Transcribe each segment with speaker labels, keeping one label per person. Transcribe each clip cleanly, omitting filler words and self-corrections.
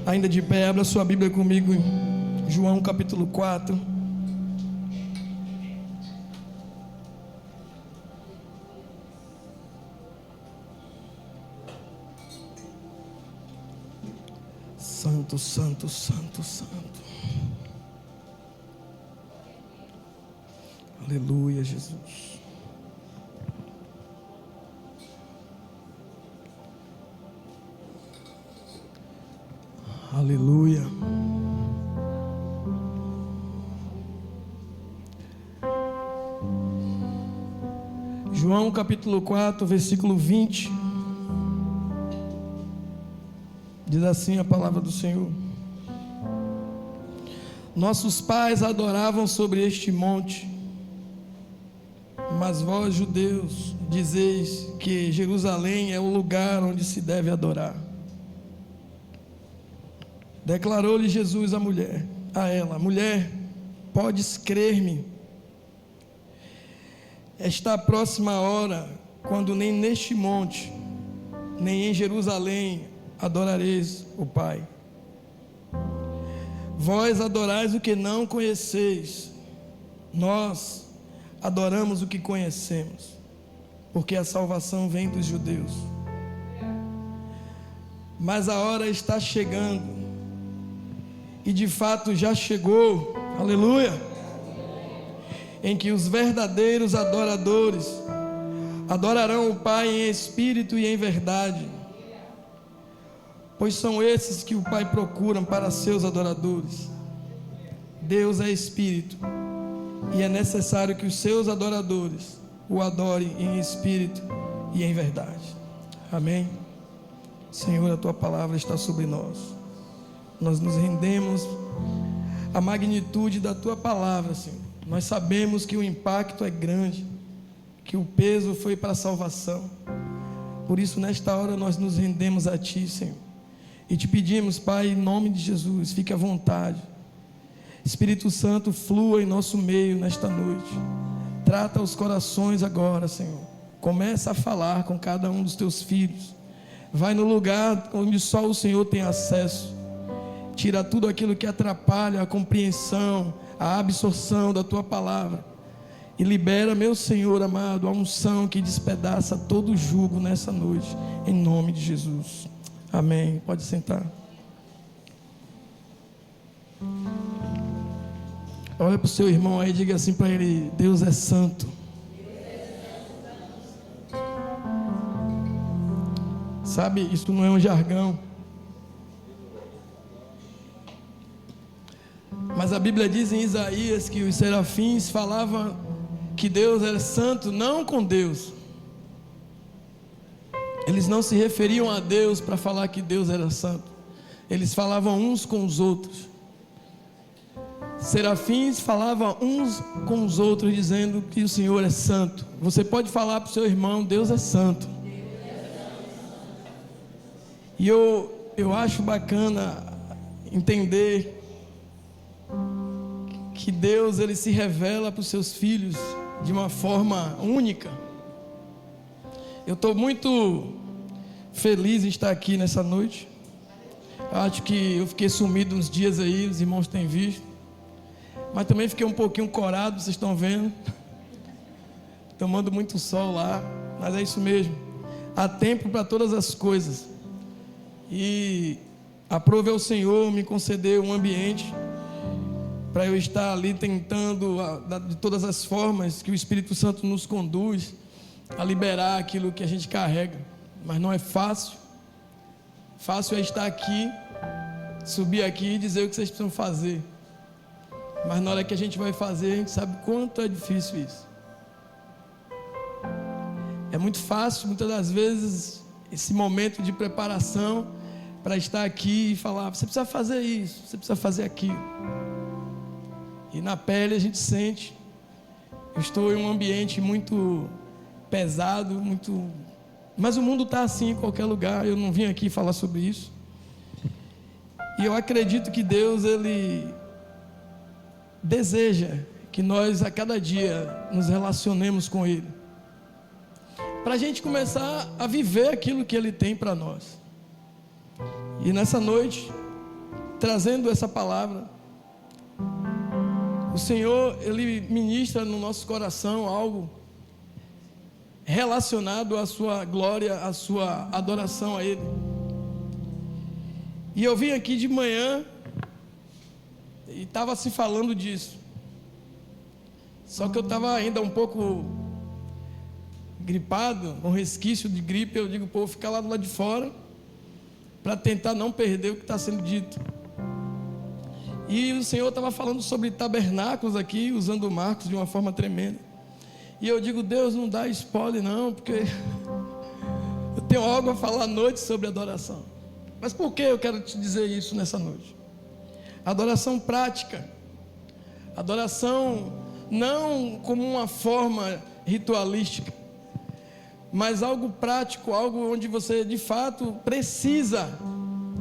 Speaker 1: Ainda de pé, abra sua Bíblia comigo em João capítulo 4. Santo, santo, santo, santo. Aleluia, Jesus. Aleluia. João capítulo 4, versículo 20. Diz assim a palavra do Senhor: nossos pais adoravam sobre este monte, mas vós, judeus, dizeis que Jerusalém é o lugar onde se deve adorar. Declarou-lhe Jesus a ela: mulher, podes crer-me, está a próxima hora, quando nem neste monte, nem em Jerusalém adorareis o Pai. Vós adorais o que não conheceis, nós adoramos o que conhecemos, porque a salvação vem dos judeus. Mas a hora está chegando, e de fato já chegou, aleluia, em que os verdadeiros adoradores adorarão o Pai em espírito e em verdade, pois são esses que o Pai procura para seus adoradores. Deus é espírito, e é necessário que os seus adoradores o adorem em espírito e em verdade. Amém. Senhor, a tua palavra está sobre nós. Nós nos rendemos à magnitude da tua palavra, Senhor. Nós sabemos que o impacto é grande, que o peso foi para a salvação. Por isso, nesta hora, nós nos rendemos a ti, Senhor, e te pedimos, Pai, em nome de Jesus, fique à vontade. Espírito Santo, flua em nosso meio nesta noite. Trata os corações agora, Senhor. Começa a falar com cada um dos teus filhos. Vai no lugar onde só o Senhor tem acesso. Tira tudo aquilo que atrapalha a compreensão, a absorção da tua palavra. E libera, meu Senhor amado, a unção que despedaça todo o jugo nessa noite, em nome de Jesus. Amém. Pode sentar. Olha para o seu irmão aí e diga assim para ele: Deus é santo. Sabe, isso não é um jargão, mas a Bíblia diz em Isaías que os serafins falavam que Deus era santo, não com Deus. Eles não se referiam a Deus para falar que Deus era santo. Eles falavam uns com os outros. Serafins falavam uns com os outros, dizendo que o Senhor é santo. Você pode falar para o seu irmão: Deus é santo. E eu acho bacana entender que Deus, ele se revela para os seus filhos de uma forma única. Eu estou muito feliz em estar aqui nessa noite. Acho que eu fiquei sumido uns dias aí, os irmãos têm visto, mas também fiquei um pouquinho corado, vocês estão vendo, tomando muito sol lá, mas é isso mesmo. Há tempo para todas as coisas, e aprove ao Senhor me conceder um ambiente para eu estar ali tentando, de todas as formas que o Espírito Santo nos conduz, a liberar aquilo que a gente carrega. Mas não é fácil. Fácil é estar aqui, subir aqui e dizer o que vocês precisam fazer, mas na hora que a gente vai fazer, a gente sabe quanto é difícil isso. É muito fácil, muitas das vezes, esse momento de preparação para estar aqui e falar: você precisa fazer isso, você precisa fazer aquilo. E na pele a gente sente. Eu estou em um ambiente muito pesado, mas o mundo está assim em qualquer lugar. Eu não vim aqui falar sobre isso. E eu acredito que Deus, ele deseja que nós a cada dia nos relacionemos com Ele, para a gente começar a viver aquilo que Ele tem para nós. E nessa noite trazendo essa palavra. O Senhor, Ele ministra no nosso coração algo relacionado à sua glória, à sua adoração a Ele. E eu vim aqui de manhã e estava se falando disso. Só que eu estava ainda um pouco gripado, com resquício de gripe. Eu digo, pô, vou ficar lá do lado de fora para tentar não perder o que está sendo dito. E o Senhor estava falando sobre tabernáculos aqui, usando Marcos de uma forma tremenda. E eu digo, Deus, não dá spoiler não, porque eu tenho algo a falar à noite sobre adoração. Mas por que eu quero te dizer isso nessa noite? Adoração prática. Adoração não como uma forma ritualística, mas algo prático, algo onde você de fato precisa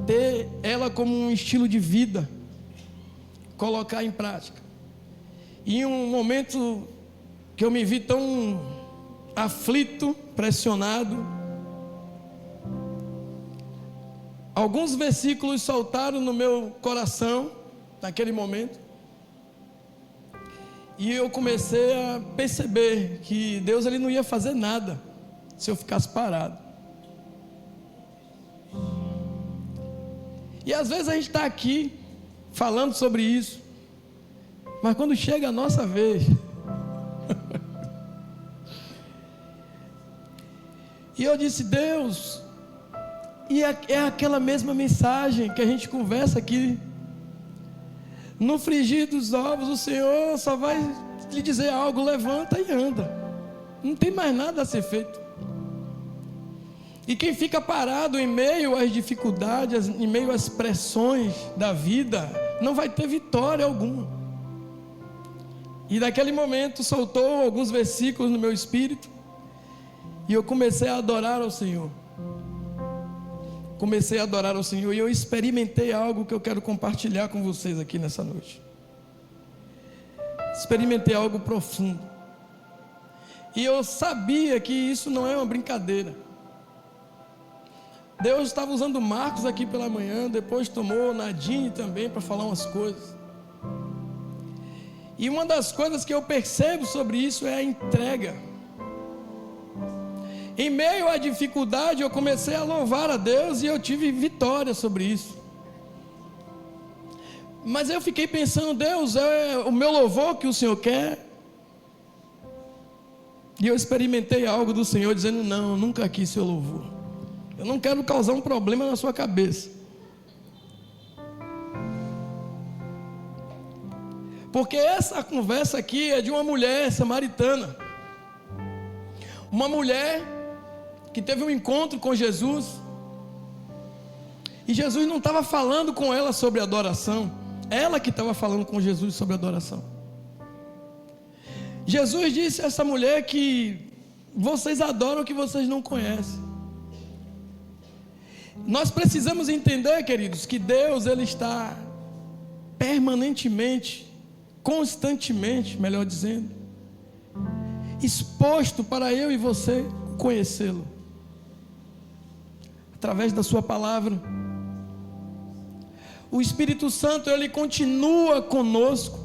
Speaker 1: ter ela como um estilo de vida, colocar em prática. E em um momento que eu me vi tão aflito, pressionado, alguns versículos saltaram no meu coração naquele momento, e eu comecei a perceber que Deus ele não ia fazer nada se eu ficasse parado. E às vezes a gente está aqui falando sobre isso, mas quando chega a nossa vez, e eu disse, Deus, e é aquela mesma mensagem que a gente conversa aqui. No frigir dos ovos, o Senhor só vai lhe dizer algo, levanta e anda. Não tem mais nada a ser feito. E quem fica parado em meio às dificuldades, em meio às pressões da vida, não vai ter vitória alguma. E naquele momento soltou alguns versículos no meu espírito, e eu comecei a adorar ao Senhor. Comecei a adorar ao Senhor, e eu experimentei algo que eu quero compartilhar com vocês aqui nessa noite. Experimentei algo profundo, e eu sabia que isso não é uma brincadeira. Deus estava usando Marcos aqui pela manhã, depois tomou Nadine também para falar umas coisas. E uma das coisas que eu percebo sobre isso é a entrega. Em meio à dificuldade, eu comecei a louvar a Deus e eu tive vitória sobre isso. Mas eu fiquei pensando, Deus, é o meu louvor que o Senhor quer? E eu experimentei algo do Senhor dizendo, não, eu nunca quis seu louvor. Eu não quero causar um problema na sua cabeça. Porque essa conversa aqui é de uma mulher samaritana. Uma mulher que teve um encontro com Jesus, e Jesus não estava falando com ela sobre adoração, ela que estava falando com Jesus sobre adoração. Jesus disse a essa mulher que vocês adoram o que vocês não conhecem. Nós precisamos entender, queridos, que Deus ele está permanentemente, constantemente, melhor dizendo, exposto para eu e você conhecê-lo. Através da sua palavra. O Espírito Santo ele continua conosco.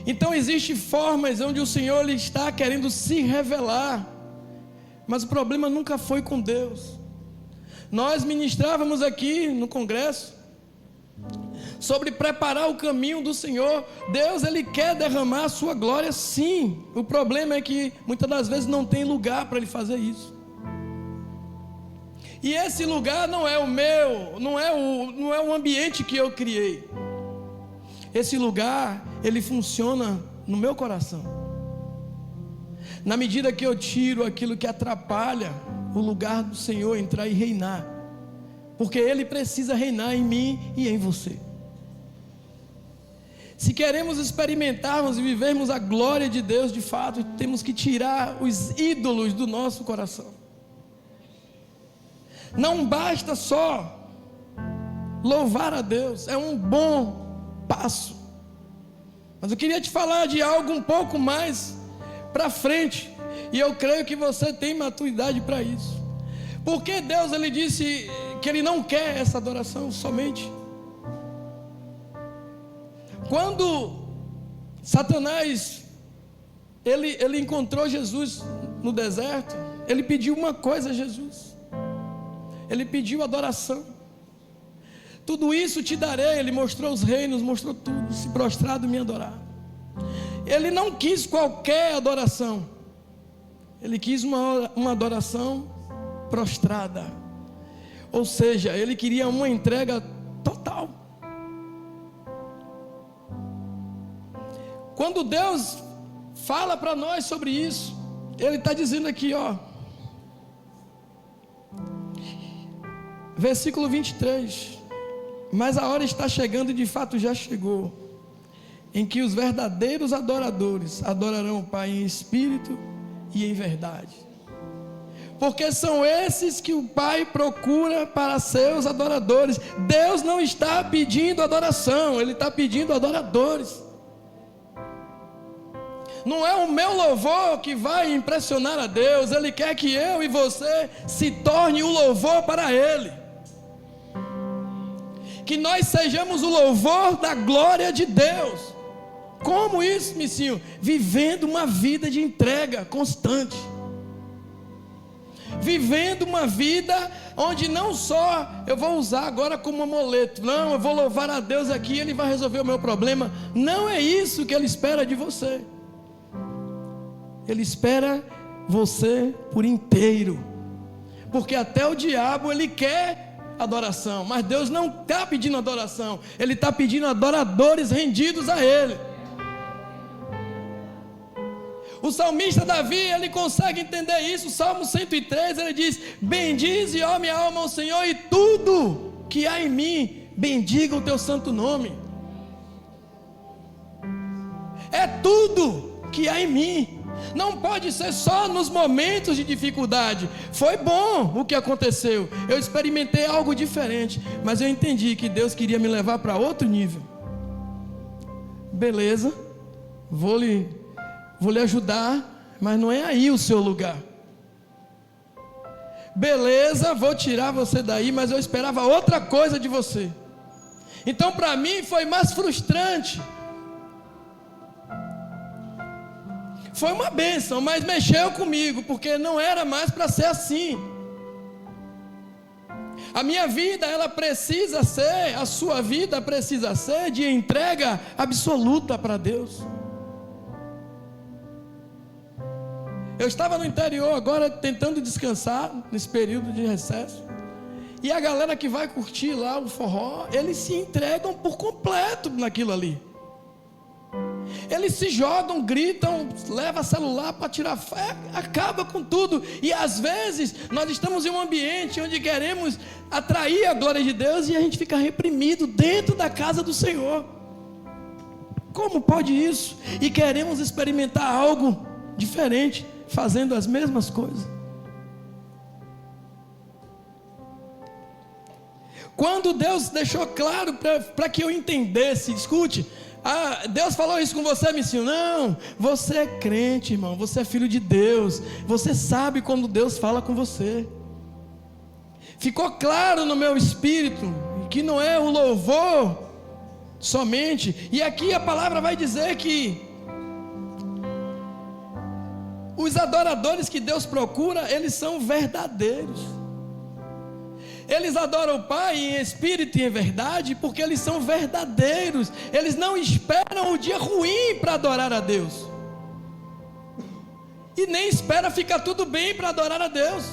Speaker 1: Então existem formas onde o Senhor ele está querendo se revelar, mas o problema nunca foi com Deus. Nós ministrávamos aqui no congresso sobre preparar o caminho do Senhor. Deus ele quer derramar a sua glória, sim. O problema é que muitas das vezes não tem lugar para ele fazer isso. E esse lugar não é o meu, não é o ambiente que eu criei. Esse lugar, ele funciona no meu coração. Na medida que eu tiro aquilo que atrapalha o lugar do Senhor entrar e reinar, porque Ele precisa reinar em mim e em você. Se queremos experimentarmos e vivermos a glória de Deus de fato, temos que tirar os ídolos do nosso coração. Não basta só louvar a Deus, é um bom passo, mas eu queria te falar de algo um pouco mais para frente, e eu creio que você tem maturidade para isso. Porque Deus ele disse ele não quer essa adoração somente. Quando Satanás ele encontrou Jesus no deserto, ele pediu uma coisa a Jesus. Ele pediu adoração. Tudo isso te darei. Ele mostrou os reinos, mostrou tudo. Se prostrado me adorar. Ele não quis qualquer adoração. Ele quis uma adoração prostrada. Ou seja, ele queria uma entrega total. Quando Deus fala para nós sobre isso, Ele está dizendo aqui, ó, versículo 23: mas a hora está chegando, e de fato já chegou, em que os verdadeiros adoradores adorarão o Pai em espírito e em verdade, porque são esses que o Pai procura para seus adoradores. Deus não está pedindo adoração, Ele está pedindo adoradores. Não é o meu louvor que vai impressionar a Deus. Ele quer que eu e você se torne o louvor para Ele, que nós sejamos o louvor da glória de Deus. Como isso, missinho? Vivendo uma vida de entrega constante, vivendo uma vida onde não só eu vou usar agora como amuleto, não, eu vou louvar a Deus aqui, Ele vai resolver o meu problema. Não é isso que Ele espera de você. Ele espera você por inteiro, porque até o diabo ele quer adoração, mas Deus não está pedindo adoração, Ele está pedindo adoradores rendidos a Ele. O salmista Davi, ele consegue entender isso. Salmo 103, ele diz: bendize, ó minha alma, ao Senhor, e tudo que há em mim, bendiga o teu santo nome. É tudo que há em mim. Não pode ser só nos momentos de dificuldade. Foi bom o que aconteceu, eu experimentei algo diferente, mas eu entendi que Deus queria me levar para outro nível. Beleza, vou lhe ajudar, mas não é aí o seu lugar. Beleza, vou tirar você daí, mas eu esperava outra coisa de você. Então para mim foi mais frustrante. Foi uma bênção, mas mexeu comigo, porque não era mais para ser assim. A minha vida, ela precisa ser, a sua vida precisa ser de entrega absoluta para Deus. Eu estava no interior agora tentando descansar nesse período de recesso, e a galera que vai curtir lá o forró, eles se entregam por completo naquilo ali. Eles se jogam, gritam, levam celular para tirar fé, acaba com tudo. E às vezes nós estamos em um ambiente onde queremos atrair a glória de Deus e a gente fica reprimido dentro da casa do Senhor. Como pode isso? E queremos experimentar algo diferente, fazendo as mesmas coisas. Quando Deus deixou claro para que eu entendesse, escute, Deus falou isso com você, missinho? Não, você é crente, irmão, você é filho de Deus, você sabe quando Deus fala com você. Ficou claro no meu espírito que não é o louvor somente, e aqui a palavra vai dizer que os adoradores que Deus procura, eles são verdadeiros. Eles adoram o Pai em espírito e em verdade, porque eles são verdadeiros. Eles não esperam o dia ruim para adorar a Deus, e nem esperam ficar tudo bem para adorar a Deus.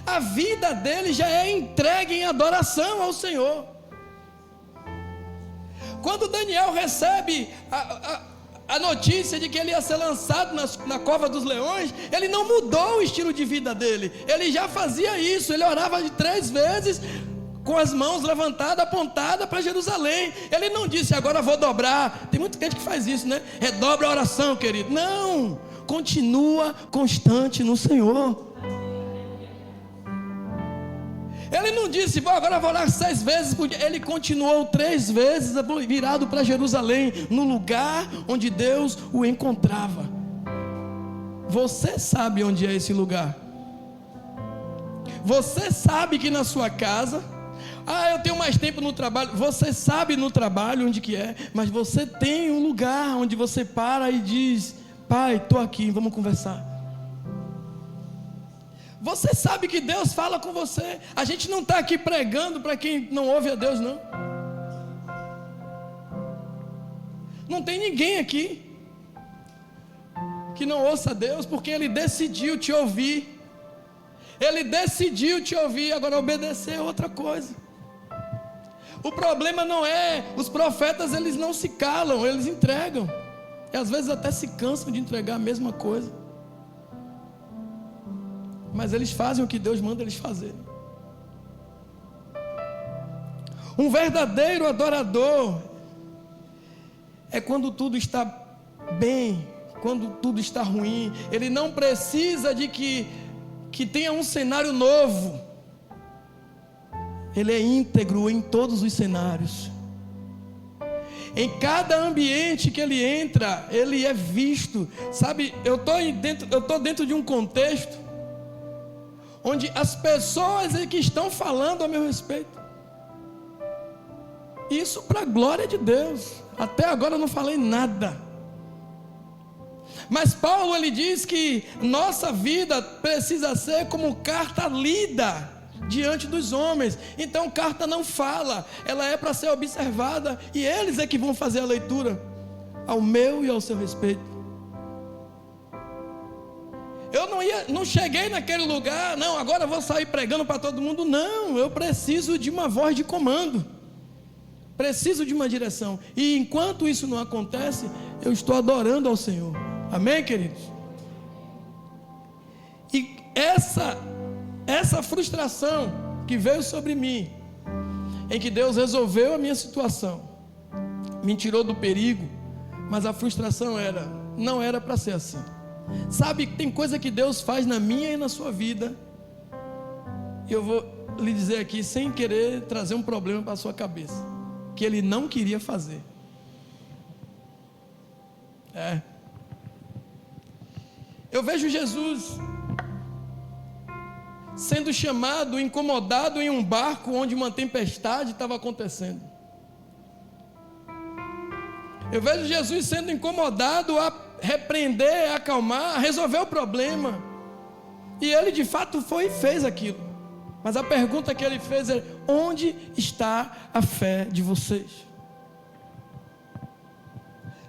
Speaker 1: A vida deles já é entregue em adoração ao Senhor. Quando Daniel recebe a notícia de que ele ia ser lançado na cova dos leões, ele não mudou o estilo de vida dele. Ele já fazia isso. Ele orava de 3 vezes com as mãos levantadas, apontadas para Jerusalém. Ele não disse: agora vou dobrar. Tem muita gente que faz isso, né? Redobra a oração, querido. Não, continua constante no Senhor. Ele não disse: agora vou orar 6 vezes por dia. Ele continuou 3 vezes virado para Jerusalém, no lugar onde Deus o encontrava. Você sabe onde é esse lugar? Você sabe que na sua casa, eu tenho mais tempo no trabalho. Você sabe no trabalho onde que é, mas você tem um lugar onde você para e diz: pai, estou aqui, vamos conversar. Você sabe que Deus fala com você. A gente não está aqui pregando para quem não ouve a Deus, não. Não tem ninguém aqui que não ouça a Deus, porque Ele decidiu te ouvir. Ele decidiu te ouvir. Agora obedecer é outra coisa. O problema não é, os profetas eles não se calam, eles entregam. E às vezes até se cansam de entregar a mesma coisa. Mas eles fazem o que Deus manda eles fazerem. Um verdadeiro adorador é quando tudo está bem, quando tudo está ruim. Ele não precisa de que tenha um cenário novo. Ele é íntegro em todos os cenários. Em cada ambiente que ele entra, ele é visto. Sabe, eu estou dentro de um contexto onde as pessoas é que estão falando a meu respeito. Isso para a glória de Deus. Até agora eu não falei nada. Mas Paulo ele diz que nossa vida precisa ser como carta lida diante dos homens. Então carta não fala, ela é para ser observada, e eles é que vão fazer a leitura ao meu e ao seu respeito. Eu não cheguei naquele lugar, não, agora eu vou sair pregando para todo mundo. Não, eu preciso de uma voz de comando, preciso de uma direção. E enquanto isso não acontece, eu estou adorando ao Senhor. Amém, queridos? E essa frustração que veio sobre mim, em que Deus resolveu a minha situação, me tirou do perigo, mas a frustração não era para ser assim. Sabe, tem coisa que Deus faz na minha e na sua vida, e eu vou lhe dizer aqui, sem querer trazer um problema para a sua cabeça, que Ele não queria fazer. Eu vejo Jesus sendo chamado, incomodado em um barco onde uma tempestade estava acontecendo. Eu vejo Jesus sendo incomodado a repreender, a acalmar, a resolver o problema. E ele de fato foi e fez aquilo. Mas a pergunta que ele fez é: onde está a fé de vocês?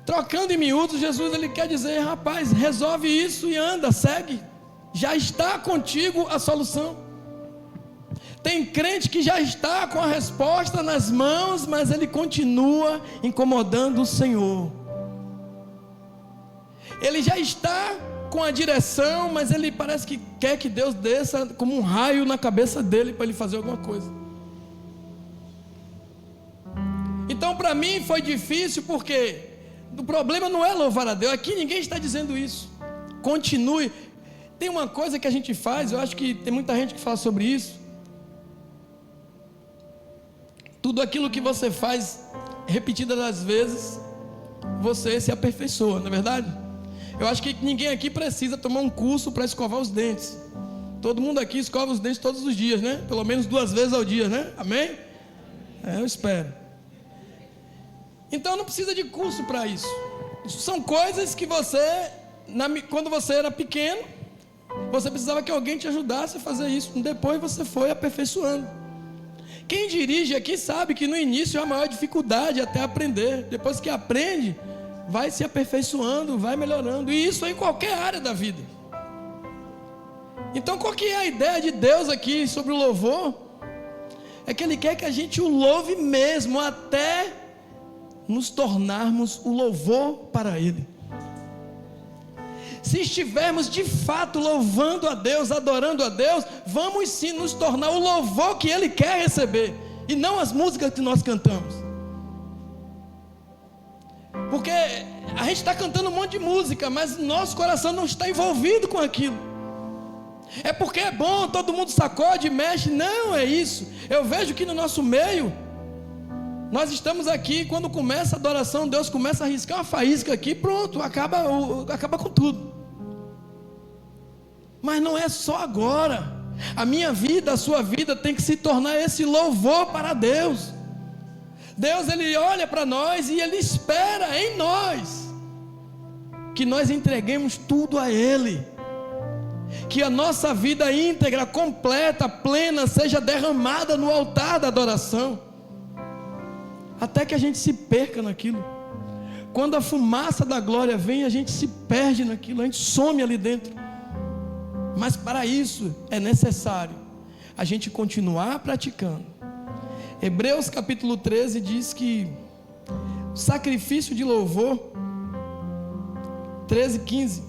Speaker 1: Trocando em miúdos, Jesus ele quer dizer: rapaz, resolve isso e anda, segue. Já está contigo a solução. Tem crente que já está com a resposta nas mãos, mas ele continua incomodando o Senhor. Ele já está com a direção, mas ele parece que quer que Deus desça como um raio na cabeça dele para ele fazer alguma coisa. Então para mim foi difícil, porque o problema não é louvar a Deus. Aqui ninguém está dizendo isso. Continue. Tem uma coisa que a gente faz, eu acho que tem muita gente que fala sobre isso. Tudo aquilo que você faz repetidas das vezes, você se aperfeiçoa, não é verdade? Eu acho que ninguém aqui precisa tomar um curso para escovar os dentes. Todo mundo aqui escova os dentes todos os dias, né? Pelo menos 2 vezes ao dia, né? Amém? Eu espero. Então não precisa de curso para isso. Isso são coisas que você, quando você era pequeno, você precisava que alguém te ajudasse a fazer isso. Depois você foi aperfeiçoando. Quem dirige aqui sabe que no início é a maior dificuldade até aprender. Depois que aprende, vai se aperfeiçoando, vai melhorando. E isso é em qualquer área da vida. Então qual que é a ideia de Deus aqui sobre o louvor? É que Ele quer que a gente o louve mesmo, até nos tornarmos o louvor para Ele. Se estivermos de fato louvando a Deus, adorando a Deus, vamos sim nos tornar o louvor que Ele quer receber, e não as músicas que nós cantamos. Porque a gente está cantando um monte de música, mas nosso coração não está envolvido com aquilo. É porque é bom, todo mundo sacode, mexe. Não é isso. Eu vejo que no nosso meio, nós estamos aqui, quando começa a adoração, Deus começa a riscar uma faísca aqui, pronto, acaba com tudo. Mas não é só agora. A minha vida, a sua vida tem que se tornar esse louvor para Deus. Deus, Ele olha para nós e Ele espera em nós que nós entreguemos tudo a Ele, que a nossa vida íntegra, completa, plena, seja derramada no altar da adoração, até que a gente se perca naquilo. Quando a fumaça da glória vem, a gente se perde naquilo, a gente some ali dentro. Mas para isso é necessário a gente continuar praticando. Hebreus capítulo 13 diz que o sacrifício de louvor, 13:15,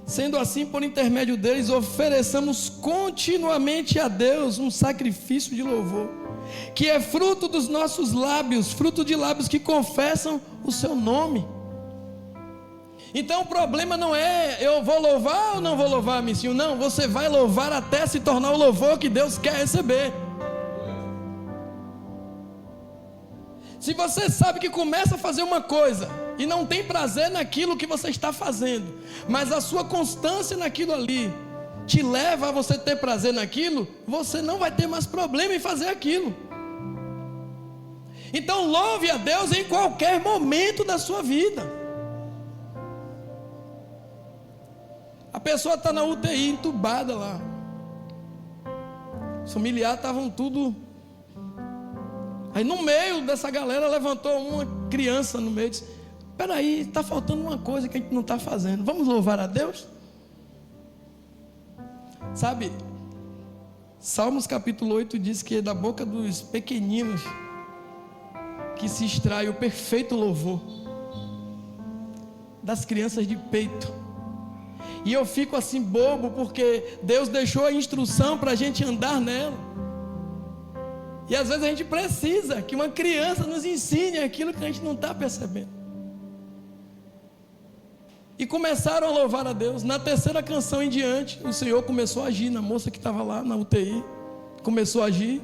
Speaker 1: sendo assim, por intermédio deles, ofereçamos continuamente a Deus um sacrifício de louvor, que é fruto dos nossos lábios, fruto de lábios que confessam o seu nome. Então o problema não é eu vou louvar ou não vou louvar, Missinho. Não, você vai louvar até se tornar o louvor que Deus quer receber. Se você sabe que começa a fazer uma coisa e não tem prazer naquilo que você está fazendo, mas a sua constância naquilo ali te leva a você ter prazer naquilo, você não vai ter mais problema em fazer aquilo. Então louve a Deus em qualquer momento da sua vida. A pessoa está na UTI, entubada lá. Os familiares estavam tudo. Aí no meio dessa galera levantou uma criança no meio e disse: espera aí, está faltando uma coisa que a gente não está fazendo. Vamos louvar a Deus? Sabe, Salmos capítulo 8 diz que é da boca dos pequeninos que se extrai o perfeito louvor, das crianças de peito. E eu fico assim bobo, porque Deus deixou a instrução para a gente andar nela. E às vezes a gente precisa que uma criança nos ensine aquilo que a gente não está percebendo. E começaram a louvar a Deus. Na terceira canção em diante, o Senhor começou a agir na moça que estava lá na UTI. Começou a agir.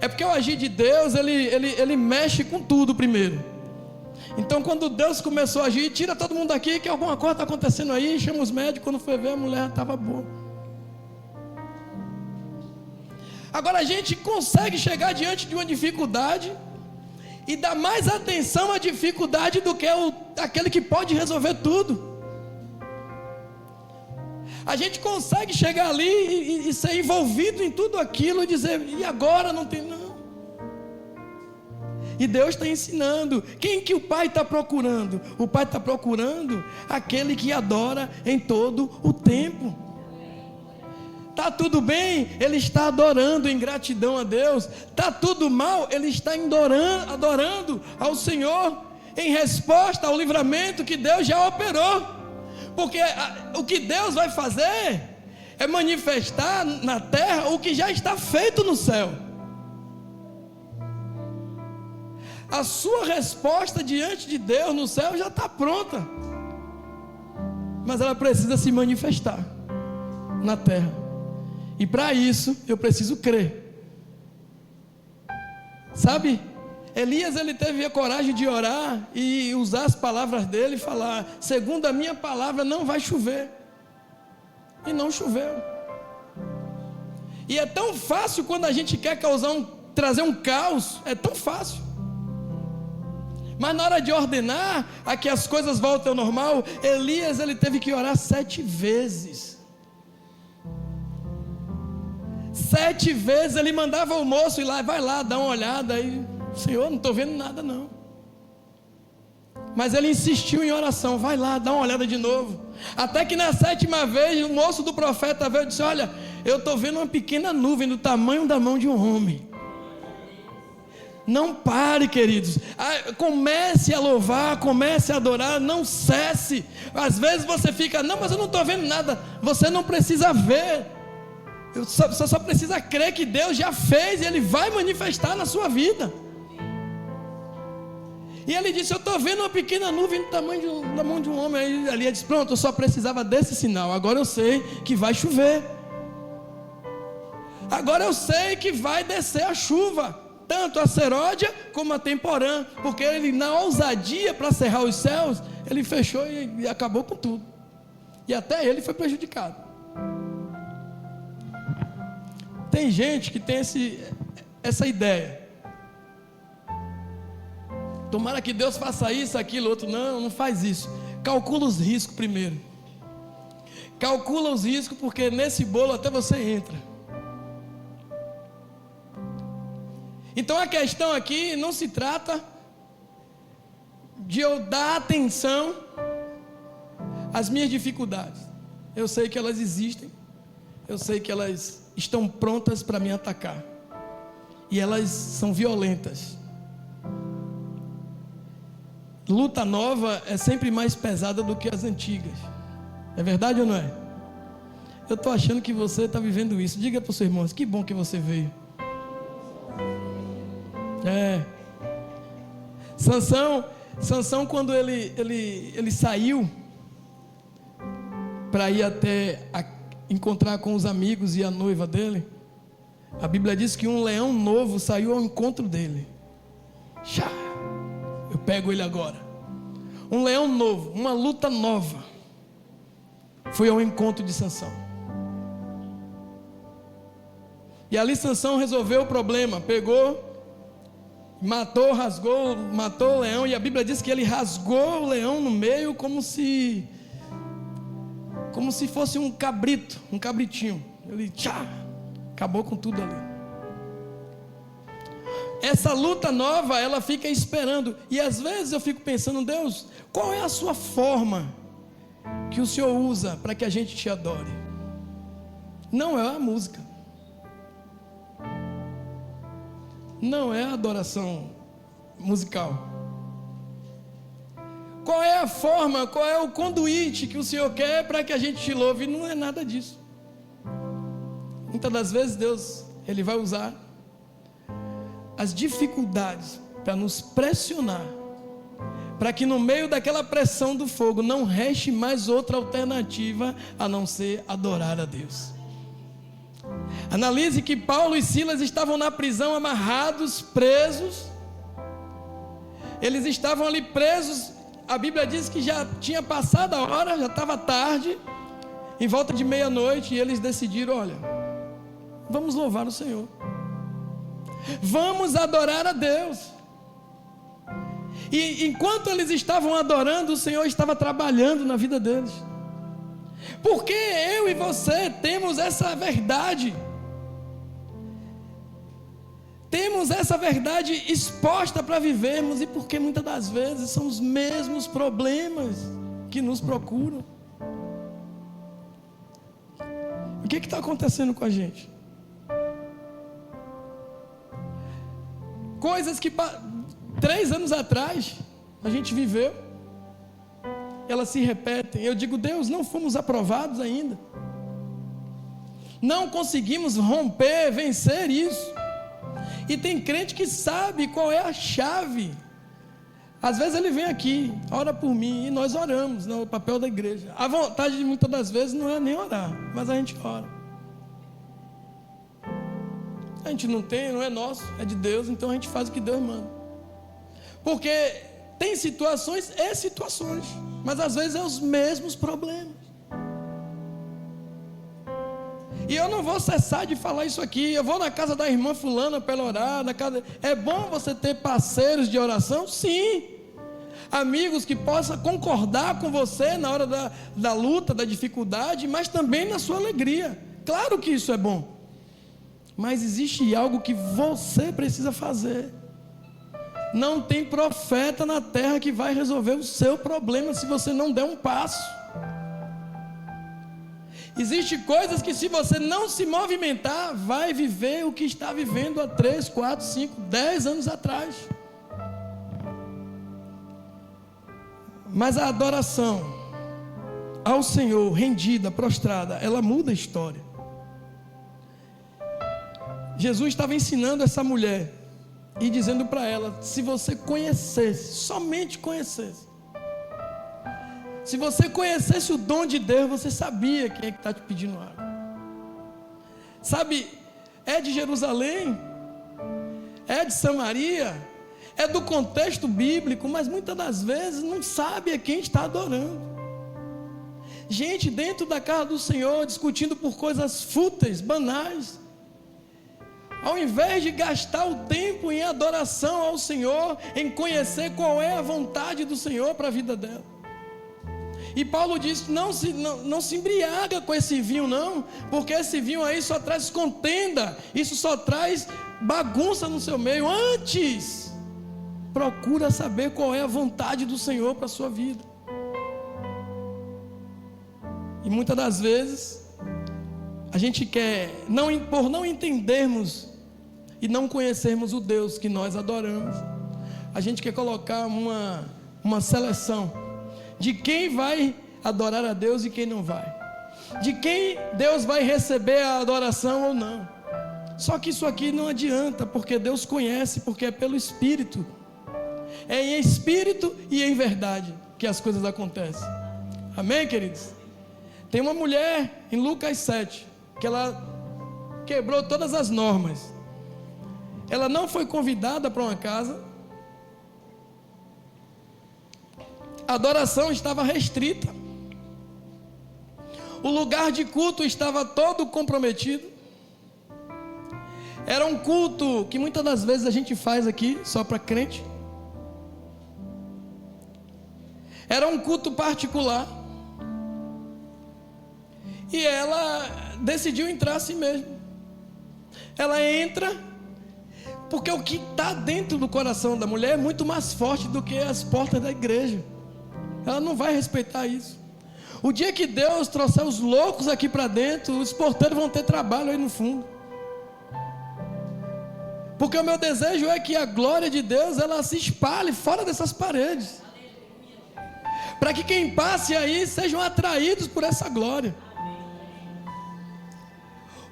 Speaker 1: É porque o agir de Deus, ele mexe com tudo primeiro. Então quando Deus começou a agir, tira todo mundo daqui que alguma coisa está acontecendo aí, chama os médicos. Quando foi ver, a mulher estava boa. Agora a gente consegue chegar diante de uma dificuldade e dar mais atenção à dificuldade do que aquele que pode resolver tudo. A gente consegue chegar ali e ser envolvido em tudo aquilo e dizer: e agora? Não tem não. E Deus está ensinando. Quem que o Pai está procurando? O Pai está procurando aquele que adora em todo o tempo. Está tudo bem? Ele está adorando em gratidão a Deus. Está tudo mal? Ele está adorando ao Senhor em resposta ao livramento que Deus já operou. Porque o que Deus vai fazer é manifestar na terra o que já está feito no céu. A sua resposta diante de Deus no céu já está pronta, mas ela precisa se manifestar na terra. E para isso eu preciso crer. Sabe, Elias, ele teve a coragem de orar e usar as palavras dele e falar: segundo a minha palavra não vai chover. E não choveu. E é tão fácil quando a gente quer trazer um caos, é tão fácil. Mas na hora de ordenar a que as coisas voltem ao normal, Elias, ele teve que orar 7 vezes. 7 vezes ele mandava o moço ir lá: vai lá, dá uma olhada aí. Senhor, não estou vendo nada não. Mas ele insistiu em oração: vai lá, dá uma olhada de novo. Até que na 7ª vez, o moço do profeta veio e disse: olha, eu estou vendo uma pequena nuvem do tamanho da mão de um homem. Não pare, queridos. Comece a louvar, comece a adorar, não cesse. Às vezes você fica: não, mas eu não estou vendo nada. Você não precisa ver. Você só precisa crer que Deus já fez e Ele vai manifestar na sua vida. E ele disse: eu estou vendo uma pequena nuvem do tamanho da mão de um homem. Aí ele disse: pronto, eu só precisava desse sinal. Agora eu sei que vai chover. Agora eu sei que vai descer a chuva, tanto a seródia como a temporã, porque ele, na ousadia para cerrar os céus, ele fechou e acabou com tudo. E até ele foi prejudicado. tem gente que tem essa ideia. Tomara que Deus faça isso, aquilo, outro. Não, não faz isso. Calcula os riscos primeiro. Calcula os riscos, porque nesse bolo até você entra. Então a questão aqui não se trata de eu dar atenção às minhas dificuldades. Eu sei que elas existem. Eu sei que elas estão prontas para me atacar. E elas são violentas. Luta nova é sempre mais pesada do que as antigas. É verdade ou não é? Eu estou achando que você está vivendo isso. Diga para os seus irmãos, que bom que você veio. Sansão, quando ele saiu para ir até encontrar com os amigos e a noiva dele, a Bíblia diz que um leão novo saiu ao encontro dele. Eu pego ele agora. Um leão novo, uma luta nova, foi ao encontro de Sansão. E ali Sansão resolveu o problema. Pegou, matou o leão. E a Bíblia diz que ele rasgou o leão no meio como se fosse um cabritinho. Ele acabou com tudo ali. Essa luta nova, ela fica esperando. E às vezes eu fico pensando, Deus, qual é a sua forma que o Senhor usa para que a gente te adore? Não é a música. Não é a adoração musical. Qual é a forma, qual é o conduíte que o Senhor quer para que a gente te louve? Não é nada disso. Muitas das vezes Deus, Ele vai usar as dificuldades para nos pressionar, para que no meio daquela pressão do fogo não reste mais outra alternativa a não ser adorar a Deus. Analise que Paulo e Silas estavam na prisão, amarrados, presos. Eles estavam ali presos. A Bíblia diz que já tinha passado a hora, já estava tarde, em volta de meia-noite, e eles decidiram, olha, vamos louvar o Senhor, vamos adorar a Deus. E enquanto eles estavam adorando, o Senhor estava trabalhando na vida deles. Porque eu e você temos essa verdade, temos essa verdade exposta para vivermos, e porque muitas das vezes são os mesmos problemas que nos procuram. O que está acontecendo com a gente? Coisas que 3 anos atrás a gente viveu, elas se repetem. Eu digo, Deus, não fomos aprovados ainda, não conseguimos romper, vencer isso. E tem crente que sabe qual é a chave. Às vezes ele vem aqui, ora por mim, e nós oramos, no papel da igreja. A vontade de muitas das vezes não é nem orar, mas a gente ora. A gente não tem, não é nosso, é de Deus, então a gente faz o que Deus manda. Porque tem situações e situações, mas às vezes é os mesmos problemas. E eu não vou cessar de falar isso aqui. Eu vou na casa da irmã fulana para ela orar. É bom você ter parceiros de oração? Sim. Amigos que possam concordar com você na hora da luta, da dificuldade, mas também na sua alegria. Claro que isso é bom. Mas existe algo que você precisa fazer. Não tem profeta na terra que vai resolver o seu problema se você não der um passo. Existem coisas que, se você não se movimentar, vai viver o que está vivendo há 3, 4, 5, 10 anos atrás. Mas a adoração ao Senhor, rendida, prostrada, ela muda a história. Jesus estava ensinando essa mulher e dizendo para ela: se você conhecesse, somente conhecesse, se você conhecesse o dom de Deus, você sabia quem é que está te pedindo água. Sabe, é de Jerusalém, é de Samaria, é do contexto bíblico, mas muitas das vezes não sabe a quem está adorando. Gente dentro da casa do Senhor, discutindo por coisas fúteis, banais, ao invés de gastar o tempo em adoração ao Senhor, em conhecer qual é a vontade do Senhor para a vida dela. E Paulo diz: não se embriaga com esse vinho não, porque esse vinho aí só traz contenda, isso só traz bagunça no seu meio. Antes, procura saber qual é a vontade do Senhor para a sua vida. E muitas das vezes a gente quer, por não entendermos e não conhecermos o Deus que nós adoramos, a gente quer colocar uma seleção de quem vai adorar a Deus e quem não vai, de quem Deus vai receber a adoração ou não. Só que isso aqui não adianta, porque Deus conhece, porque é pelo Espírito, é em espírito e em verdade que as coisas acontecem. Amém, queridos? Tem uma mulher em Lucas 7, que ela quebrou todas as normas. Ela não foi convidada para uma casa, a adoração estava restrita, o lugar de culto estava todo comprometido. Era um culto que muitas das vezes a gente faz aqui só para crente. Era um culto particular. E ela decidiu entrar assim mesmo. Ela entra, porque o que está dentro do coração da mulher é muito mais forte do que as portas da igreja. Ela não vai respeitar isso. O dia que Deus trouxer os loucos aqui para dentro, os porteiros vão ter trabalho aí no fundo. Porque o meu desejo é que a glória de Deus, ela se espalhe fora dessas paredes, para que quem passe aí sejam atraídos por essa glória.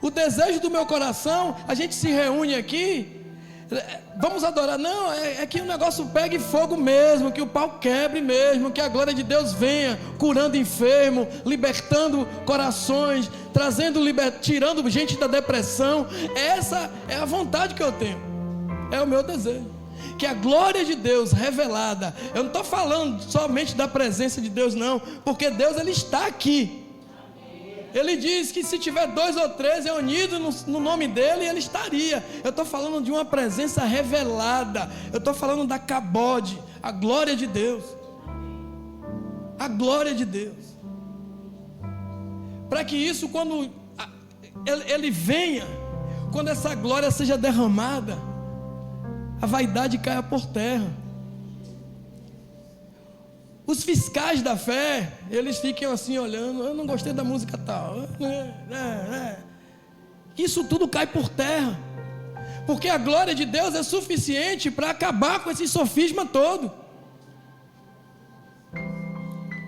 Speaker 1: O desejo do meu coração, a gente se reúne aqui, vamos adorar, não, é que o negócio pegue fogo mesmo, que o pau quebre mesmo, que a glória de Deus venha, curando enfermo, libertando corações, tirando gente da depressão. Essa é a vontade que eu tenho, é o meu desejo, que a glória de Deus revelada, eu não estou falando somente da presença de Deus não, porque Deus, Ele está aqui. Ele diz que se tiver 2 ou 3 reunidos no nome dele, ele estaria. Eu estou falando de uma presença revelada. Eu estou falando da cabode, a glória de Deus. A glória de Deus. Para que isso, quando ele venha, quando essa glória seja derramada, a vaidade caia por terra. Os fiscais da fé, eles ficam assim olhando: eu não gostei da música tal. Isso tudo cai por terra, porque a glória de Deus é suficiente para acabar com esse sofisma todo.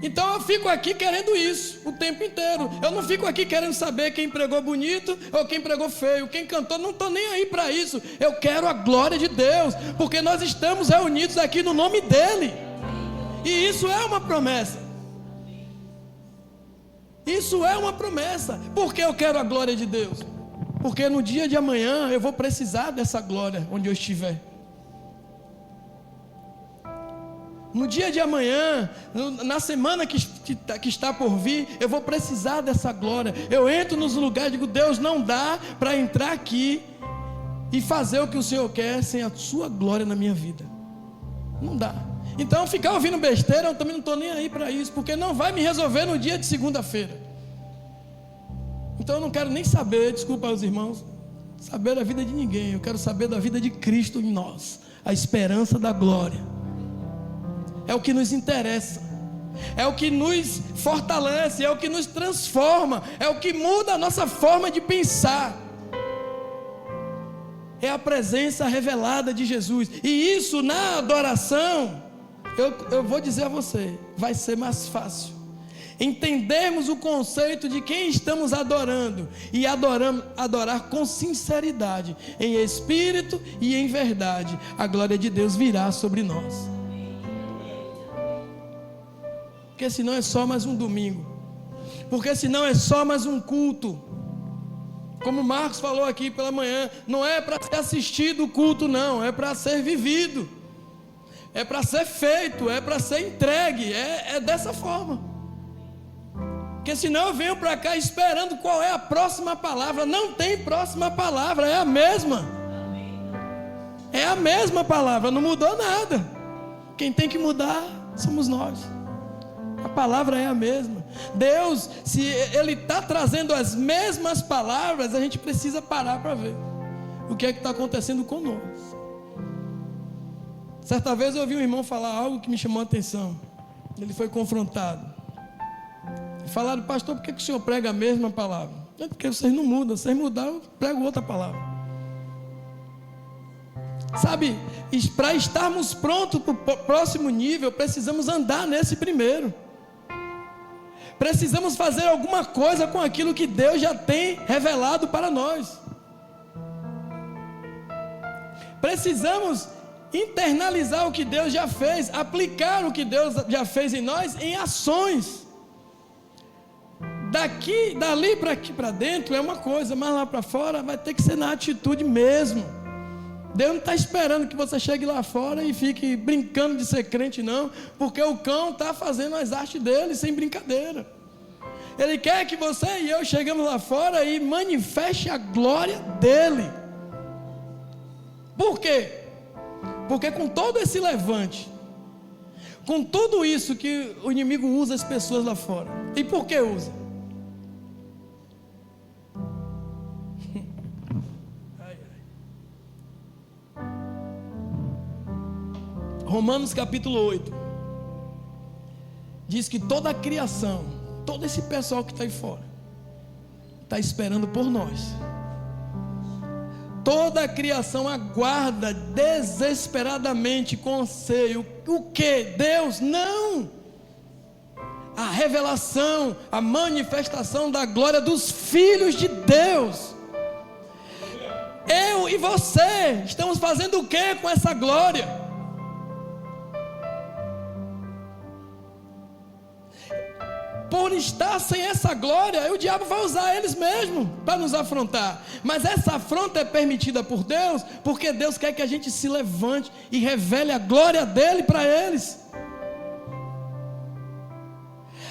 Speaker 1: Então eu fico aqui querendo isso o tempo inteiro. Eu não fico aqui querendo saber quem pregou bonito ou quem pregou feio, quem cantou. Não estou nem aí para isso. Eu quero a glória de Deus, porque nós estamos reunidos aqui no nome dEle. E isso é uma promessa. Isso é uma promessa. Por que eu quero a glória de Deus? Porque no dia de amanhã eu vou precisar dessa glória onde eu estiver. No dia de amanhã, na semana que está por vir, eu vou precisar dessa glória. Eu entro nos lugares e digo: Deus, não dá para entrar aqui e fazer o que o Senhor quer sem a sua glória na minha vida. Não dá. Então ficar ouvindo besteira, eu também não estou nem aí para isso, porque não vai me resolver no dia de segunda-feira. Então eu não quero nem saber, desculpa aos irmãos, saber da vida de ninguém. Eu quero saber da vida de Cristo em nós, a esperança da glória. É o que nos interessa, é o que nos fortalece, é o que nos transforma, é o que muda a nossa forma de pensar. É a presença revelada de Jesus. E isso na adoração, eu vou dizer a você, vai ser mais fácil entendermos o conceito de quem estamos adorando e adorar com sinceridade, em espírito e em verdade. A glória de Deus virá sobre nós. Porque senão é só mais um domingo, porque senão é só mais um culto. Como Marcos falou aqui pela manhã, não é para ser assistido o culto não, é para ser vivido, é para ser feito, é para ser entregue, é dessa forma Porque senão eu venho para cá esperando qual é a próxima palavra. Não tem próxima palavra, é a mesma. É a mesma palavra, não mudou nada. Quem tem que mudar somos nós. A palavra é a mesma. Deus, se Ele está trazendo as mesmas palavras, a gente precisa parar para ver o que é que está acontecendo conosco. Certa vez eu ouvi um irmão falar algo que me chamou a atenção. Ele foi confrontado. Falaram: pastor, por que o senhor prega a mesma palavra? É porque vocês não mudam. Se vocês mudarem, eu prego outra palavra. Sabe, para estarmos prontos para o próximo nível, precisamos andar nesse primeiro. Precisamos fazer alguma coisa com aquilo que Deus já tem revelado para nós. Precisamos internalizar o que Deus já fez, aplicar o que Deus já fez em nós em ações. Dali para aqui para dentro é uma coisa, mas lá para fora vai ter que ser na atitude mesmo. Deus não está esperando que você chegue lá fora e fique brincando de ser crente, não, porque o cão está fazendo as artes dele sem brincadeira. Ele quer que você e eu cheguemos lá fora e manifeste a glória dele. Por quê? Porque com todo esse levante, com tudo isso que o inimigo usa as pessoas lá fora, e por que usa? Romanos capítulo 8 diz que toda a criação, todo esse pessoal que está aí fora, está esperando por nós. Toda a criação aguarda desesperadamente com anseio. O que? Deus? Não! A revelação, a manifestação da glória dos filhos de Deus. Eu e você estamos fazendo o que com essa glória? Por estar sem essa glória, o diabo vai usar eles mesmo para nos afrontar. Mas essa afronta é permitida por Deus, porque Deus quer que a gente se levante e revele a glória dele para eles.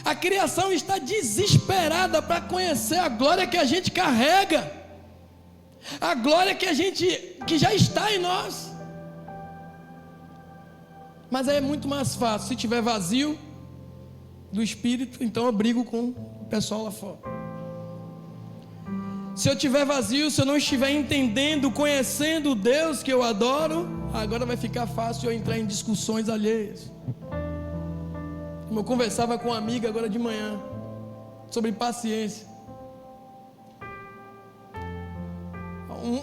Speaker 1: A criação está desesperada para conhecer a glória que a gente carrega, a glória que já está em nós. Mas aí é muito mais fácil, se tiver vazio do Espírito, então eu brigo com o pessoal lá fora. Se eu estiver vazio, se eu não estiver entendendo, conhecendo o Deus que eu adoro, agora vai ficar fácil eu entrar em discussões alheias. Como eu conversava com uma amiga agora de manhã sobre paciência.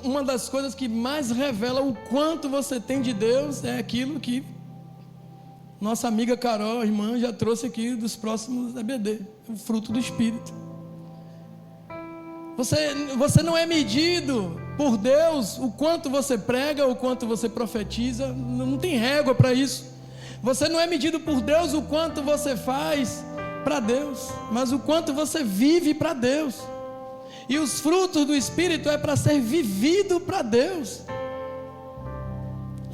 Speaker 1: Uma das coisas que mais revela o quanto você tem de Deus é aquilo que nossa amiga Carol, irmã, já trouxe aqui dos próximos EBD, o fruto do Espírito. Você não é medido por Deus o quanto você prega, o quanto você profetiza, não tem régua para isso. Você não é medido por Deus o quanto você faz para Deus, mas o quanto você vive para Deus. E os frutos do Espírito é para ser vivido para Deus.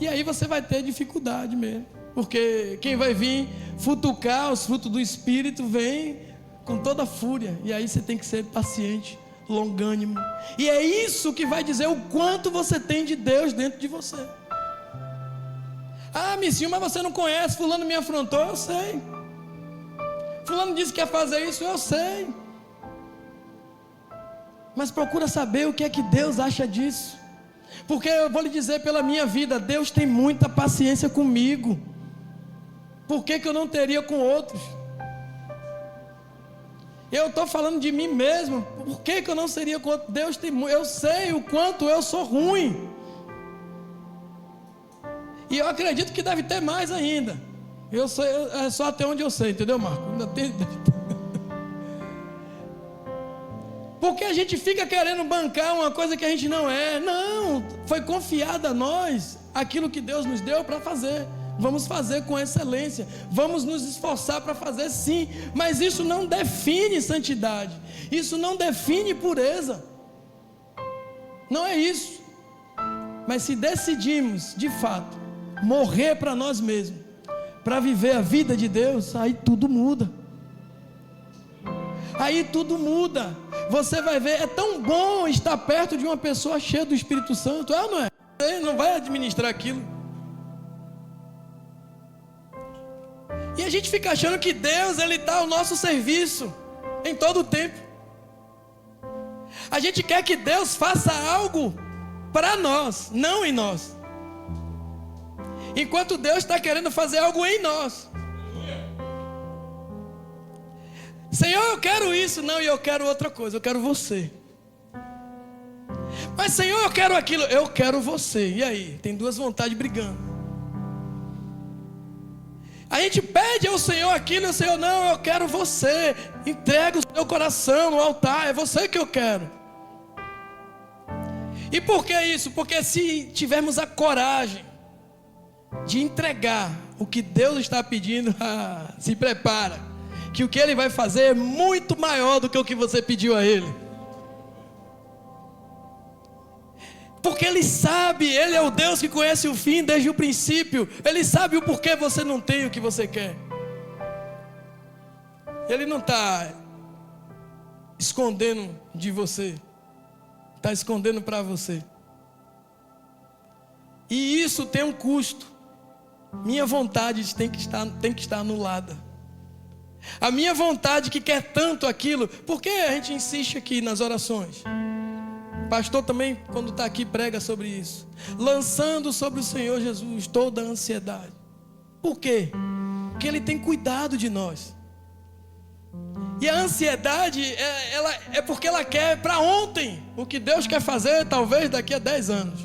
Speaker 1: E aí você vai ter dificuldade mesmo. Porque quem vai vir futucar os frutos do Espírito vem com toda a fúria. E aí você tem que ser paciente, longânimo. E é isso que vai dizer o quanto você tem de Deus dentro de você. Ah, Missinho, mas você não conhece. Fulano me afrontou, eu sei. Fulano disse que quer fazer isso, eu sei. Mas procura saber o que é que Deus acha disso. Porque eu vou lhe dizer pela minha vida, Deus tem muita paciência comigo. Por que eu não teria com outros? Eu estou falando de mim mesmo. Por que eu não seria com outros? Deus tem muito. Eu sei o quanto eu sou ruim. E eu acredito que deve ter mais ainda. É só até onde eu sei, entendeu, Marco? Ainda tem. Porque a gente fica querendo bancar uma coisa que a gente não é. Não, foi confiado a nós aquilo que Deus nos deu para fazer. Vamos fazer com excelência, vamos nos esforçar para fazer sim, mas isso não define santidade, isso não define pureza, não é isso. Mas se decidimos de fato morrer para nós mesmos, para viver a vida de Deus, aí tudo muda. Aí tudo muda. Você vai ver, é tão bom estar perto de uma pessoa cheia do Espírito Santo, é ou não é? Você não vai administrar aquilo. E a gente fica achando que Deus, Ele está ao nosso serviço em todo o tempo. A gente quer que Deus faça algo para nós, não em nós. Enquanto Deus está querendo fazer algo em nós. Senhor, eu quero isso. Não, e eu quero outra coisa, eu quero você. Mas Senhor, eu quero aquilo. Eu quero você. E aí? Tem duas vontades brigando. A gente pede ao Senhor aquilo, e o Senhor, não, eu quero você. Entrega o seu coração no altar, é você que eu quero. E por que isso? Porque se tivermos a coragem de entregar o que Deus está pedindo, se prepara, que o que Ele vai fazer é muito maior do que o que você pediu a Ele. Porque Ele sabe, Ele é o Deus que conhece o fim desde o princípio. Ele sabe o porquê você não tem o que você quer. Ele não está escondendo de você, está escondendo para você. E isso tem um custo. Minha vontade tem que estar anulada. A minha vontade que quer tanto aquilo. Por que a gente insiste aqui nas orações? O pastor também, quando está aqui, prega sobre isso. Lançando sobre o Senhor Jesus toda a ansiedade. Por quê? Porque Ele tem cuidado de nós. E a ansiedade é porque ela quer para ontem o que Deus quer fazer talvez daqui a 10 anos.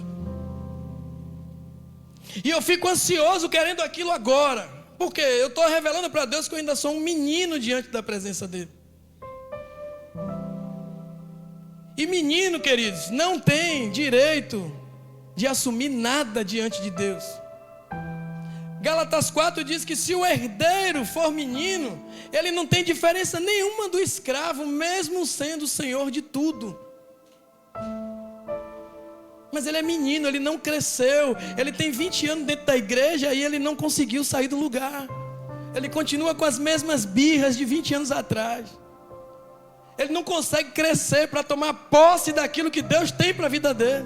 Speaker 1: E eu fico ansioso querendo aquilo agora. Porque eu estou revelando para Deus que eu ainda sou um menino diante da presença dEle. E menino, queridos, não tem direito de assumir nada diante de Deus. Gálatas 4 diz que se o herdeiro for menino, ele não tem diferença nenhuma do escravo, mesmo sendo o senhor de tudo. Mas ele é menino, ele não cresceu, ele tem 20 anos dentro da igreja e ele não conseguiu sair do lugar. Ele continua com as mesmas birras de 20 anos atrás. Ele não consegue crescer para tomar posse daquilo que Deus tem para a vida dele.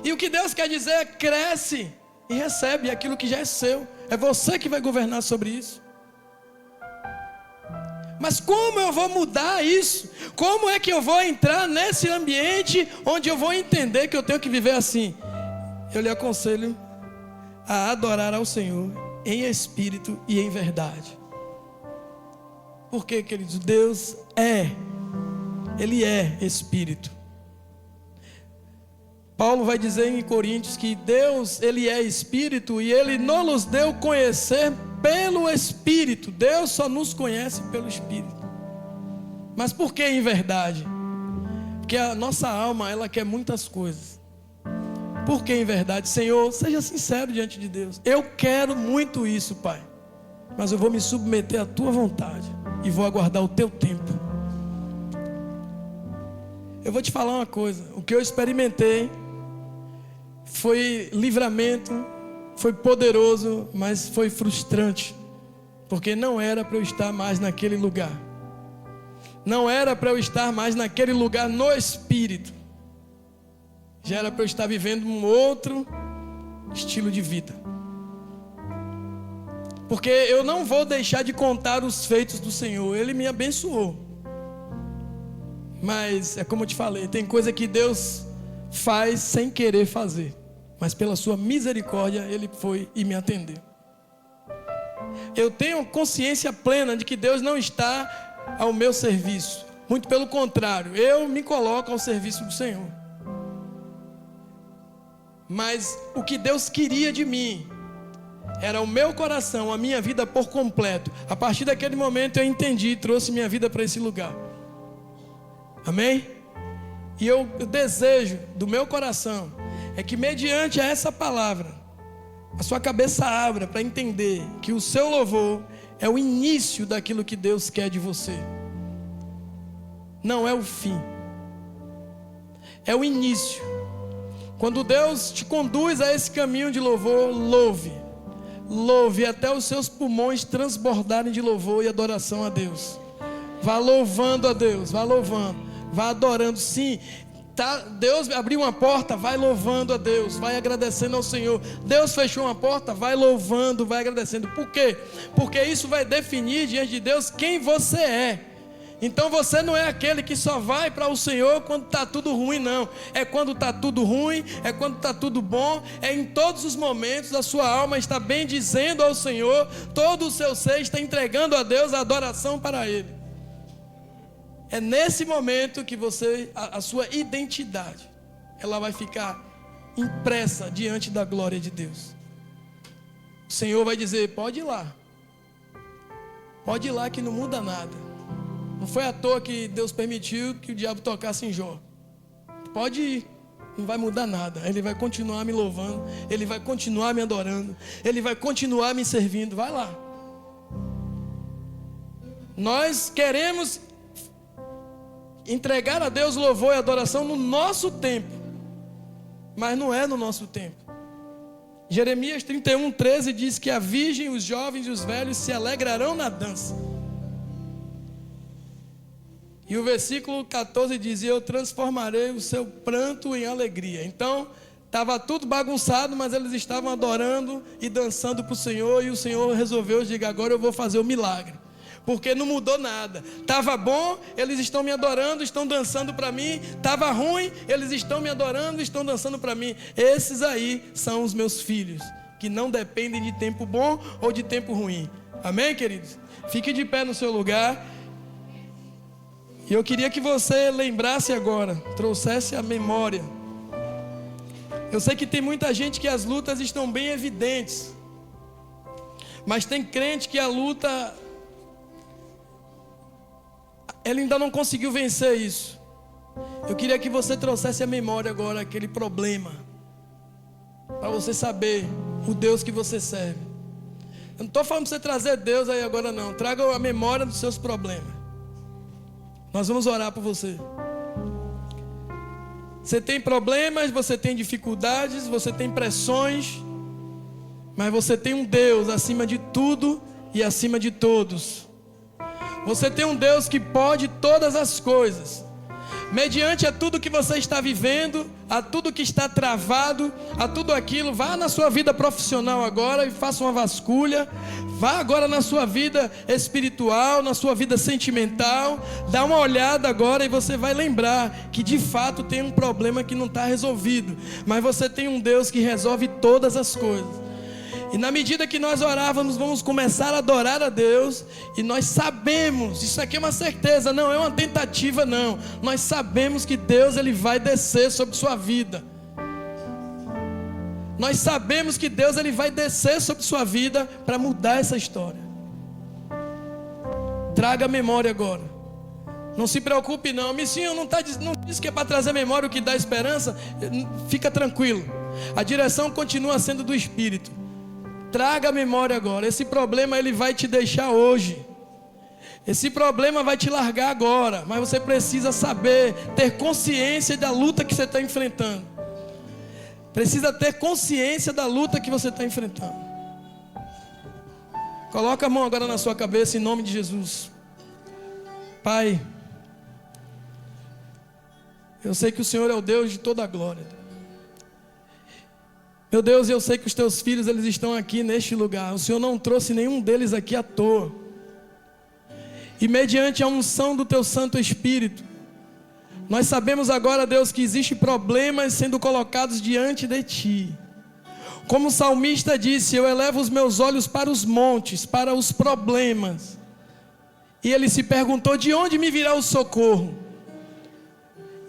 Speaker 1: E o que Deus quer dizer é: cresce e recebe aquilo que já é seu. É você que vai governar sobre isso. Mas como eu vou mudar isso? Como é que eu vou entrar nesse ambiente onde eu vou entender que eu tenho que viver assim? Eu lhe aconselho a adorar ao Senhor em espírito e em verdade. Porque, queridos, Deus Ele é espírito. Paulo vai dizer em Coríntios que Deus, Ele é espírito e Ele nos deu conhecer pelo Espírito. Deus só nos conhece pelo Espírito. Mas por que em verdade? Porque a nossa alma, ela quer muitas coisas. Por que em verdade? Senhor, seja sincero diante de Deus. Eu quero muito isso, Pai, mas eu vou me submeter à Tua vontade e vou aguardar o Teu tempo. Eu vou te falar uma coisa. O que eu experimentei foi livramento, foi poderoso, mas foi frustrante, porque não era para eu estar mais naquele lugar. Não era para eu estar mais naquele lugar no Espírito. Já era para eu estar vivendo um outro estilo de vida. Porque eu não vou deixar de contar os feitos do Senhor. Ele me abençoou. Mas é como eu te falei, tem coisa que Deus faz sem querer fazer, mas pela sua misericórdia Ele foi e me atendeu. Eu tenho consciência plena de que Deus não está ao meu serviço. Muito pelo contrário, eu me coloco ao serviço do Senhor. Mas o que Deus queria de mim era o meu coração, a minha vida por completo. A partir daquele momento eu entendi e trouxe minha vida para esse lugar. Amém? E eu desejo do meu coração é que mediante essa palavra a sua cabeça abra para entender que o seu louvor é o início daquilo que Deus quer de você. Não é o fim, é o início. Quando Deus te conduz a esse caminho de louvor, louve. louve até os seus pulmões transbordarem de louvor e adoração a Deus. Vá louvando a Deus, vá louvando, vá adorando. Sim, tá, Deus abriu uma porta, vai louvando a Deus, vai agradecendo ao Senhor. Deus fechou uma porta, vai louvando, vai agradecendo. Por quê? Porque isso vai definir diante de Deus quem você é. Então você não é aquele que só vai para o Senhor quando está tudo ruim, não. É quando está tudo ruim, é quando está tudo bom. É em todos os momentos a sua alma está bendizendo ao Senhor. Todo o seu ser está entregando a Deus a adoração para Ele. É nesse momento que a sua identidade, ela vai ficar impressa diante da glória de Deus. O Senhor vai dizer, pode ir lá que não muda nada. Não foi à toa que Deus permitiu que o diabo tocasse em Jó. Pode ir, não vai mudar nada. Ele vai continuar me louvando, Ele vai continuar me adorando, Ele vai continuar me servindo. Vai lá. Nós queremos entregar a Deus louvor e adoração no nosso tempo, mas não é no nosso tempo. Jeremias 31:13 diz que a virgem, os jovens e os velhos se alegrarão na dança. E o versículo 14 diz, eu transformarei o seu pranto em alegria. Então, estava tudo bagunçado, mas eles estavam adorando e dançando para o Senhor. E o Senhor resolveu, diga, agora eu vou fazer o milagre. Porque não mudou nada. Estava bom, eles estão me adorando, estão dançando para mim. Estava ruim, eles estão me adorando, estão dançando para mim. Esses aí são os meus filhos, que não dependem de tempo bom ou de tempo ruim. Amém, queridos? Fique de pé no seu lugar. E eu queria que você lembrasse agora, trouxesse a memória. Eu sei que tem muita gente que as lutas estão bem evidentes, mas tem crente que a luta, ele ainda não conseguiu vencer isso. Eu queria que você trouxesse a memória agora, aquele problema, para você saber o Deus que você serve. Eu não estou falando para você trazer Deus aí agora não. Traga a memória dos seus problemas. Nós vamos orar por você. Você tem problemas, você tem dificuldades, você tem pressões, mas você tem um Deus acima de tudo e acima de todos. Você tem um Deus que pode todas as coisas. Mediante a tudo que você está vivendo, a tudo que está travado, a tudo aquilo, vá na sua vida profissional agora e faça uma vasculha. Vá agora na sua vida espiritual, na sua vida sentimental. Dá uma olhada agora e você vai lembrar que de fato tem um problema que não está resolvido. Mas você tem um Deus que resolve todas as coisas. E na medida que nós orávamos, vamos começar a adorar a Deus. E nós sabemos, isso aqui é uma certeza, não é uma tentativa não. Nós sabemos que Deus ele vai descer sobre sua vida. Nós sabemos que Deus ele vai descer sobre sua vida para mudar essa história. Traga a memória agora. Não se preocupe não. Missinho não diz que é para trazer memória o que dá esperança. Fica tranquilo. A direção continua sendo do Espírito. Traga a memória agora. Esse problema ele vai te deixar hoje. Esse problema vai te largar agora. Mas você precisa saber, ter consciência da luta que você está enfrentando. Precisa ter consciência da luta que você está enfrentando. Coloca a mão agora na sua cabeça em nome de Jesus. Pai, eu sei que o Senhor é o Deus de toda a glória. Meu Deus, eu sei que os teus filhos eles estão aqui neste lugar. O Senhor não trouxe nenhum deles aqui à toa. E mediante a unção do teu Santo Espírito, nós sabemos agora, Deus, que existem problemas sendo colocados diante de Ti. Como o salmista disse, eu elevo os meus olhos para os montes, para os problemas. E ele se perguntou, de onde me virá o socorro?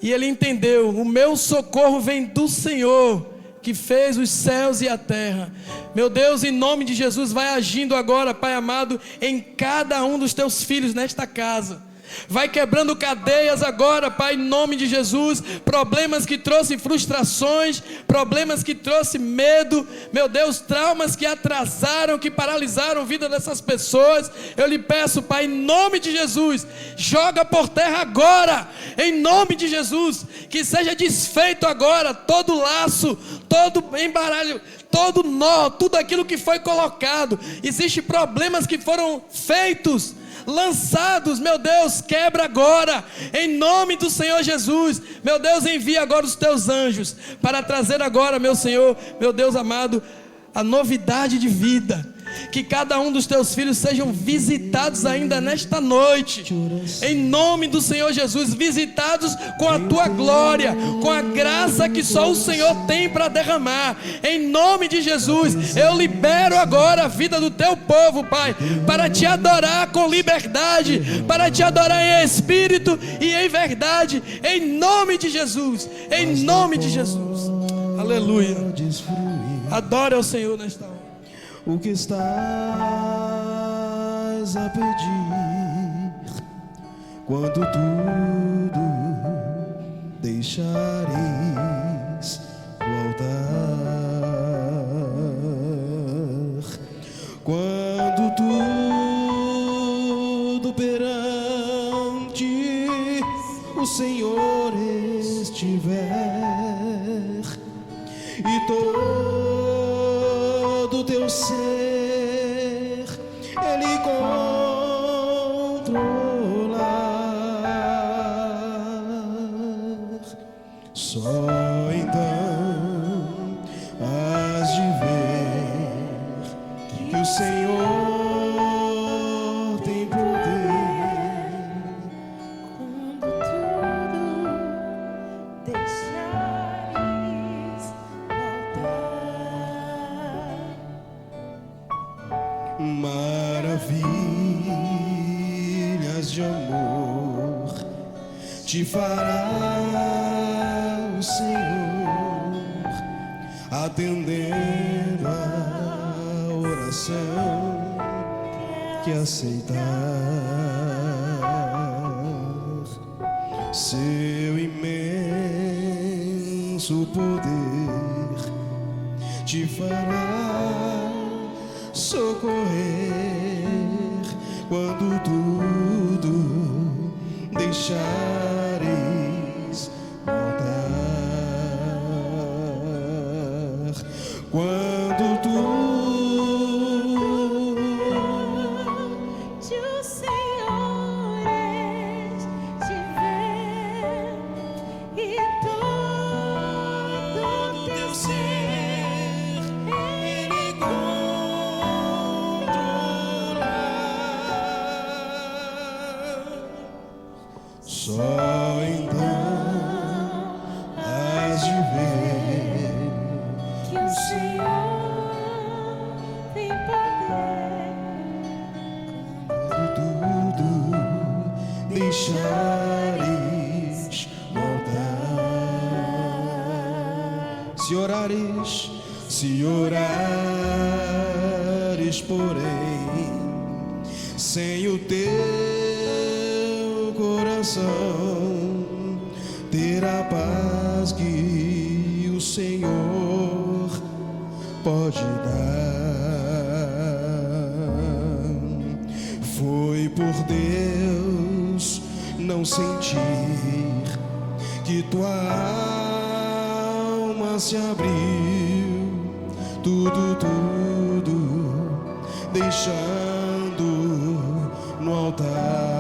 Speaker 1: E ele entendeu, o meu socorro vem do Senhor, que fez os céus e a terra. Meu Deus, em nome de Jesus, vai agindo agora, Pai amado, em cada um dos teus filhos nesta casa. Vai quebrando cadeias agora, Pai, em nome de Jesus. Problemas que trouxem frustrações, problemas que trouxem medo, meu Deus, traumas que atrasaram, que paralisaram a vida dessas pessoas. Eu lhe peço, Pai, em nome de Jesus, joga por terra agora, em nome de Jesus, que seja desfeito agora todo laço, todo embaralho, todo nó, tudo aquilo que foi colocado. Existem problemas que foram feitos, lançados, meu Deus, quebra agora, em nome do Senhor Jesus. Meu Deus, envia agora os teus anjos, para trazer agora, meu Senhor, meu Deus amado, a novidade de vida. Que cada um dos teus filhos sejam visitados ainda nesta noite, em nome do Senhor Jesus, visitados com a tua glória, com a graça que só o Senhor tem para derramar, em nome de Jesus. Eu libero agora a vida do teu povo, Pai, para te adorar com liberdade, para te adorar em espírito e em verdade, em nome de Jesus, em nome de Jesus. Aleluia. Adore ao Senhor nesta hora.
Speaker 2: O que estás a pedir, quando tudo deixares voltar, quando tudo perante o Senhor estiver, e todo teu ser Ele controlar, só então has de ver que o Senhor tem poder.
Speaker 3: Quando tudo deixares voltar,
Speaker 2: maravilhas de amor te fará o Senhor, atendendo a oração que aceitar. Seu imenso poder te fará socorrer quando tudo deixares voltar, quando
Speaker 3: de o Senhor estiver, e todo teu ser Ele
Speaker 2: só então has de ver
Speaker 3: que o Senhor tem poder.
Speaker 2: quando tudo deixares voltar. Se orares, porém, sem o teu coração, terá paz que o Senhor pode dar. Foi por Deus não sentir que tua alma se abriu, tudo deixando no altar.